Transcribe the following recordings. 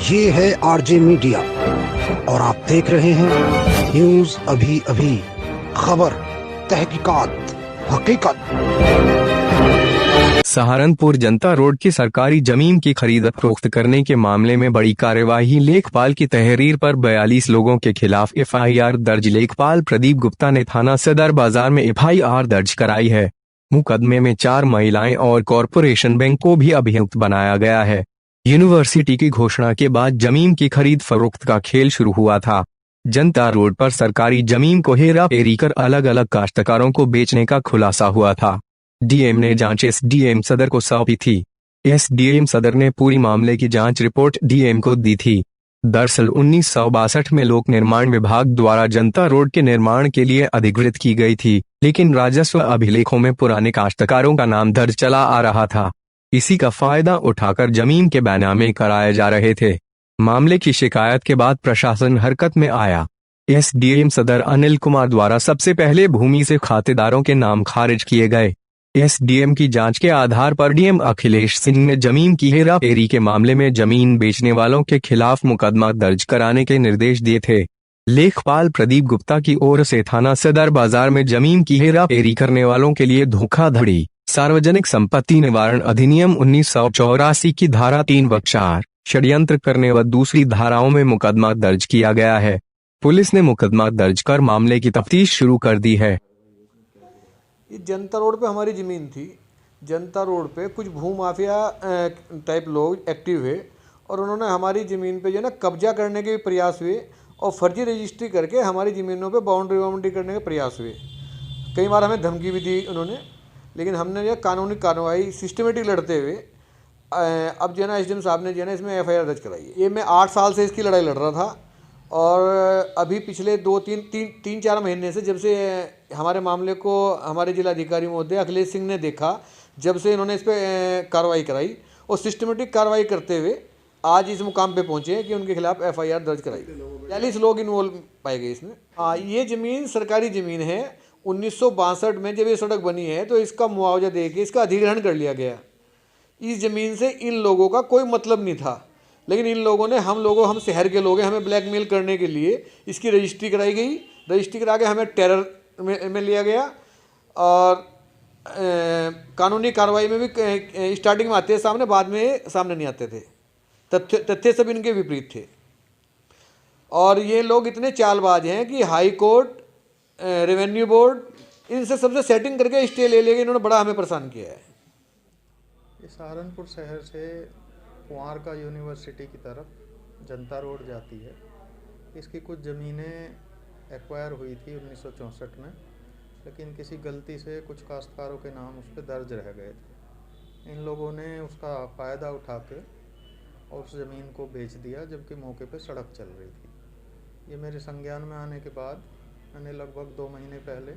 ये है RJ media और आप देख रहे हैं न्यूज अभी अभी, खबर, तहकीकात, हकीकत। सहारनपुर जनता रोड की सरकारी जमीन की खरीद फरोख्त करने के मामले में बड़ी कार्यवाही। लेखपाल की तहरीर पर 42 लोगों के खिलाफ एफआईआर दर्ज। लेखपाल प्रदीप गुप्ता ने थाना सदर बाजार में एफआईआर दर्ज कराई है। मुकदमे में 4 महिलाएं और कॉरपोरेशन बैंक को भी अभियुक्त बनाया गया है। यूनिवर्सिटी की घोषणा के बाद जमीन की खरीद फरोख्त का खेल शुरू हुआ था। जनता रोड पर सरकारी जमीन को हेरा फेरी कर अलग अलग काश्तकारों को बेचने का खुलासा हुआ था। डीएम ने जांच एसडीएम सदर को सौंपी थी। एसडीएम सदर ने पूरी मामले की जांच रिपोर्ट डीएम को दी थी। दरअसल 1962 में लोक निर्माण विभाग द्वारा जनता रोड के निर्माण के लिए अधिकृत की गई थी, लेकिन राजस्व अभिलेखों में पुराने काश्तकारों का नाम दर्ज चला आ रहा था। इसी का फायदा उठाकर जमीन के बैनामे कराए जा रहे थे। मामले की शिकायत के बाद प्रशासन हरकत में आया। एसडीएम सदर अनिल कुमार द्वारा सबसे पहले भूमि से खातेदारों के नाम खारिज किए गए। एसडीएम की जांच के आधार पर डीएम अखिलेश सिंह ने जमीन की हेराफेरी के मामले में जमीन बेचने वालों के खिलाफ मुकदमा दर्ज कराने के निर्देश दिए थे। लेखपाल प्रदीप गुप्ता की ओर से थाना सदर बाजार में जमीन की हेराफेरी करने वालों के लिए धोखाधड़ी, सार्वजनिक संपत्ति निवारण अधिनियम 1984 की धारा 3 व 4, षड्यंत्र करने व दूसरी धाराओं में मुकदमा दर्ज किया गया है। पुलिस ने मुकदमा दर्ज कर मामले की तफ्तीश शुरू कर दी है। ये जनता रोड पे हमारी ज़मीन थी। जनता रोड पे कुछ भूमाफिया टाइप लोग एक्टिव है और उन्होंने हमारी ज़मीन पे जो है ना कब्जा करने के भी प्रयास हुए और फर्जी रजिस्ट्री करके हमारी ज़मीनों पे बाउंड्री करने के प्रयास हुए। कई बार हमें धमकी भी दी उन्होंने, लेकिन हमने जो कानूनी कार्रवाई सिस्टमेटिक लड़ते हुए अब जो है ना एसडीएम साहब ने जो है ना इसमें एफआईआर दर्ज कराई है। ये मैं 8 साल से इसकी लड़ाई लड़ रहा था और अभी पिछले 3-4 महीने से जब से हमारे मामले को हमारे जिलाधिकारी महोदय अखिलेश सिंह ने देखा, जब से इन्होंने इस पर कार्रवाई कराई और सिस्टमेटिक कार्रवाई करते हुए आज इस मुकाम पे पहुंचे हैं कि उनके खिलाफ एफआईआर दर्ज कराई। 42 लोग इन्वॉल्व पाए गए इसमें। हाँ, ये ज़मीन सरकारी ज़मीन है। 1962 में जब ये सड़क बनी है तो इसका मुआवजा दे के इसका अधिग्रहण कर लिया गया। इस ज़मीन से इन लोगों का कोई मतलब नहीं था, लेकिन इन लोगों ने हम शहर के लोग हैं, हमें ब्लैकमेल करने के लिए इसकी रजिस्ट्री कराई गई। रजिस्ट्री करा के हमें टेरर में लिया गया और कानूनी कार्रवाई में भी स्टार्टिंग में आते थे सामने, बाद में सामने नहीं आते थे। तथ्य सब इनके विपरीत थे और ये लोग इतने चालबाज हैं कि हाई कोर्ट, रेवेन्यू बोर्ड, इनसे सबसे सेटिंग करके स्टे ले लेके इन्होंने बड़ा हमें परेशान किया है। ये सहारनपुर शहर से कुंवार का यूनिवर्सिटी की तरफ जनता रोड जाती है। इसकी कुछ ज़मीनें एक्वायर हुई थी 1964 में, लेकिन किसी गलती से कुछ काश्तकारों के नाम उस पर दर्ज रह गए थे। इन लोगों ने उसका फ़ायदा उठा के और उस ज़मीन को बेच दिया, जबकि मौके पे सड़क चल रही थी। ये मेरे संज्ञान में आने के बाद मैंने लगभग 2 महीने पहले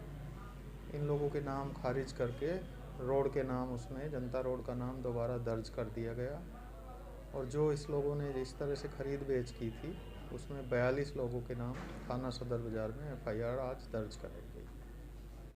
इन लोगों के नाम खारिज करके रोड के नाम उसमें जनता रोड का नाम दोबारा दर्ज कर दिया गया और जो इस लोगों ने जिस तरह से खरीद बेच की थी उसमें 42 लोगों के नाम थाना सदर बाजार में एफआईआर आज दर्ज कराई।